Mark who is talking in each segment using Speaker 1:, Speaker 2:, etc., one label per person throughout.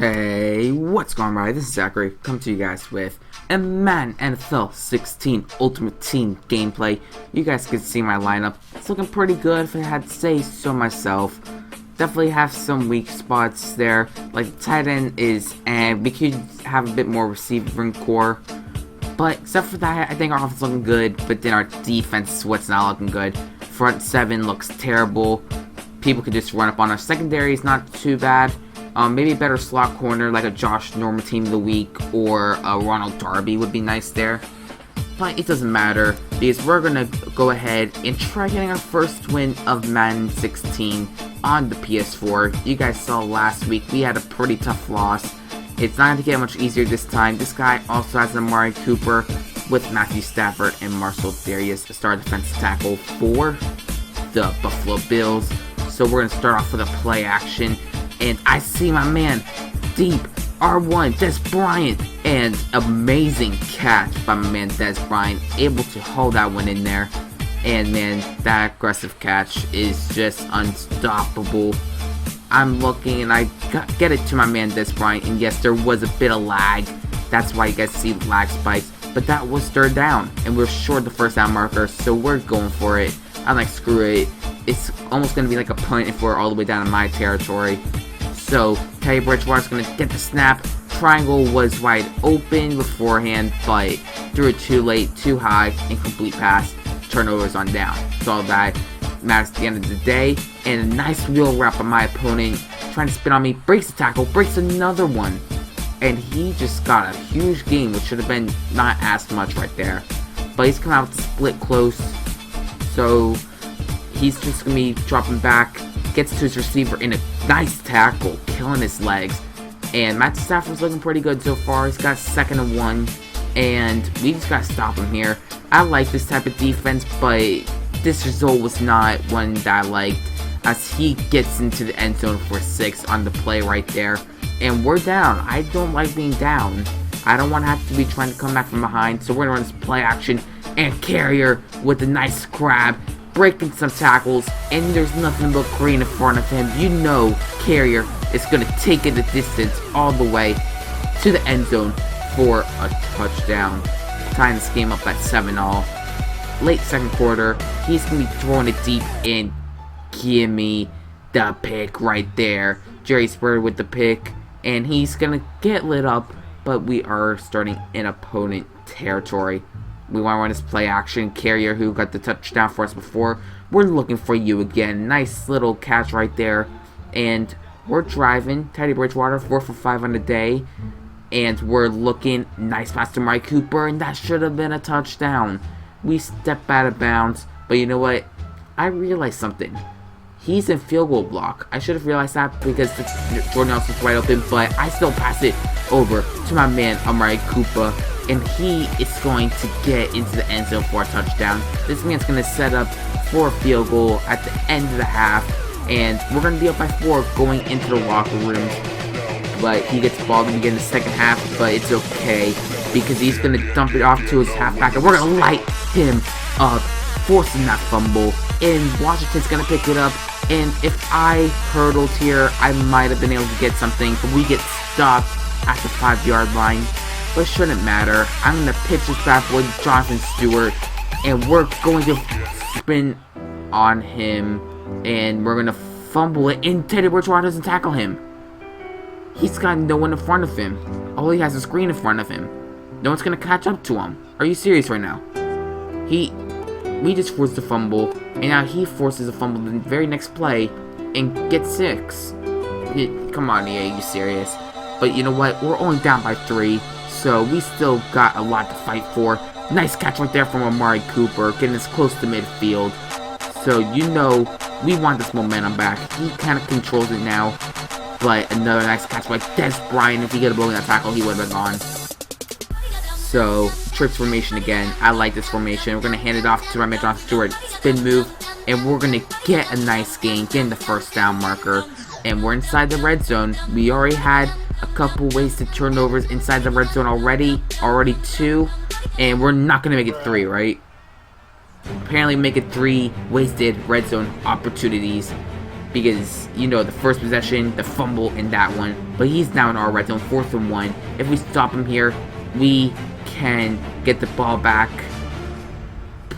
Speaker 1: Hey, what's going on? This is Zachary, coming to you guys with a Madden NFL 16 Ultimate Team gameplay. You guys can see my lineup. It's looking pretty good if I had to say so myself. Definitely have some weak spots there, like tight end is, and we could have a bit more receiving core. But except for that, I think our offense is looking good, but then our defense is what's not looking good. Front seven looks terrible. People could just run up on our secondary, is not too bad. Maybe a better slot corner like a Josh Norman team of the week or a Ronald Darby would be nice there. But it doesn't matter because we're going to go ahead and try getting our first win of Madden 16 on the PS4. You guys saw last week we had a pretty tough loss. It's not going to get much easier this time. This guy also has Amari Cooper with Matthew Stafford and Marcel Darius to start defensive tackle for the Buffalo Bills. So we're going to start off with a play action. And I see my man, deep, R1, Des Bryant, and amazing catch by my man Des Bryant, able to hold that one in there. And man, that aggressive catch is just unstoppable. I'm looking and I get it to my man Des Bryant, and yes, there was a bit of lag. That's why you guys see lag spikes. But that was third down, and we're short the first down marker, so we're going for it. I'm like, screw it. It's almost going to be like a punt if we're all the way down in my territory. So, Teddy Bridgewater's going to get the snap. Triangle was wide open beforehand, but threw it too late, too high, incomplete pass. Turnovers on down. So all that matters at the end of the day. And a nice wheel wrap on my opponent, trying to spin on me. Breaks the tackle, breaks another one. And he just got a huge gain, which should have been not as much right there. But he's coming out with the split close. So he's just going to be dropping back. Gets to his receiver in a nice tackle, killing his legs. And Matthew Stafford's looking pretty good so far. He's got 2nd and 1, and we just gotta stop him here. I like this type of defense, but this result was not one that I liked, as he gets into the end zone for 6 on the play right there. And we're down. I don't like being down. I don't want to have to be trying to come back from behind, so we're gonna run this play action. And Carrier with a nice grab, breaking some tackles, and there's nothing but green in front of him. You know Carrier is going to take it the distance all the way to the end zone for a touchdown. Tying this game up at 7-all. Late second quarter, he's going to be throwing it deep, and give me the pick right there. Jerry Spurrier with the pick, and he's going to get lit up, but we are starting in opponent territory. We want to run this play action. Carrier, who got the touchdown for us before, we're looking for you again. Nice little catch right there. And we're driving. Teddy Bridgewater, 4 for 5 on the day. And we're looking. Nice pass to Mike Cooper, and that should have been a touchdown. We step out of bounds. But you know what? I realized something. He's in field goal block. I should have realized that because Jordan Nelson's wide open, but I still pass it over to my man Amari Cooper, and he is going to get into the end zone for a touchdown. This man's going to set up for a field goal at the end of the half, and we're going to be up by 4 going into the locker room. But he gets the ball to begin the second half, but it's okay because he's going to dump it off to his halfback, and we're going to light him up, forcing that fumble, and Washington's going to pick it up. And if I hurdled here, I might have been able to get something, but we get stopped at the 5-yard line. But it shouldn't matter. I'm going to pitch this bad boy to Jonathan Stewart, and we're going to spin on him, and we're going to fumble it, and Teddy Bridgewater doesn't tackle him. He's got no one in front of him. All he has is screen in front of him. No one's going to catch up to him. Are you serious right now? We just forced a fumble, and now he forces a fumble in the very next play and gets 6. Come on, EA, you serious? But you know what? We're only down by 3, so we still got a lot to fight for. Nice catch right there from Amari Cooper, getting us close to midfield. So you know we want this momentum back. He kind of controls it now, but another nice catch by Des Bryant. If he could have blown that tackle, he would have been gone. So, trips formation again. I like this formation. We're going to hand it off to my man Jonathan Stewart. Spin move. And we're going to get a nice gain. Getting the first down marker. And we're inside the red zone. We already had a couple wasted turnovers inside the red zone already. Already 2. And we're not going to make it 3, right? Apparently make it 3 wasted red zone opportunities. because, you know, the first possession, the fumble in that one. But he's now in our red zone, 4th and 1. If we stop him here, we can get the ball back.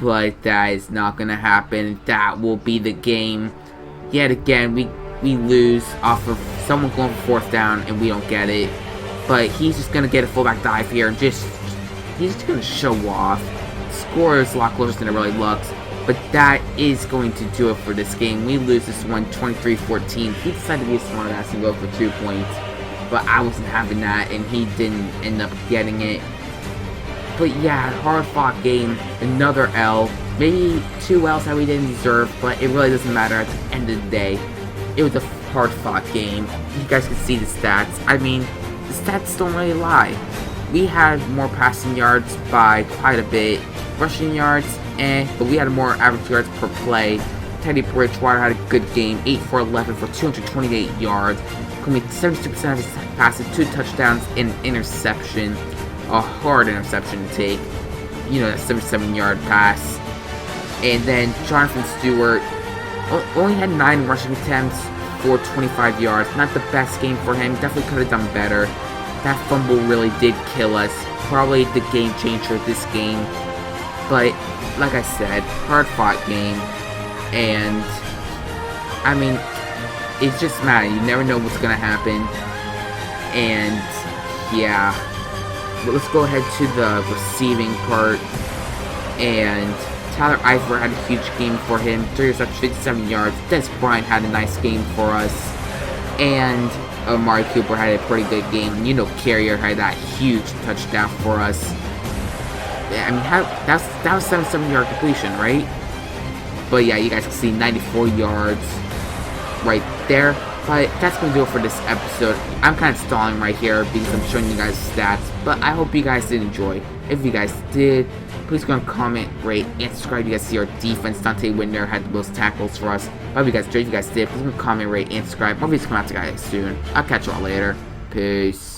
Speaker 1: But that is not going to happen. That will be the game. Yet again, we lose off of someone going for 4th down, and we don't get it. But he's just going to get a fullback dive here, and he's just going to show off. Score is a lot closer than it really looks. But that is going to do it for this game. We lose this one 23-14. He decided to be a smart ass and go for 2 points. But I wasn't having that, and he didn't end up getting it. But yeah, hard fought game. Another L. Maybe 2 L's that we didn't deserve, but it really doesn't matter at the end of the day. It was a hard fought game. You guys can see the stats. I mean, the stats don't really lie. We had more passing yards by quite a bit. Rushing yards, but we had more average yards per play. Teddy Bridgewater had a good game, 8 for 11 for 228 yards. Completed 72% of his passes, 2 touchdowns, and an interception. A hard interception to take. You know, that 77-yard pass. And then Jonathan Stewart only had 9 rushing attempts for 25 yards. Not the best game for him. Definitely could have done better. That fumble really did kill us. Probably the game changer this game. But, like I said, hard-fought game, and, I mean, it's just Madden. You never know what's going to happen, and, yeah. But let's go ahead to the receiving part, and Tyler Eifert had a huge game for him, 3 receptions, 57 yards. Des Bryant had a nice game for us, and Amari Cooper had a pretty good game. You know, Carrier had that huge touchdown for us. I mean, that was 77-yard completion, right? But yeah, you guys can see 94 yards right there. But that's going to do it for this episode. I'm kind of stalling right here because I'm showing you guys stats. But I hope you guys did enjoy. If you guys did, please go and comment, rate, and subscribe. If you guys see our defense. Dante Whitner had the most tackles for us. But if you guys did, please go and comment, rate, and subscribe. Hopefully, it's coming out to you guys soon. I'll catch you all later. Peace.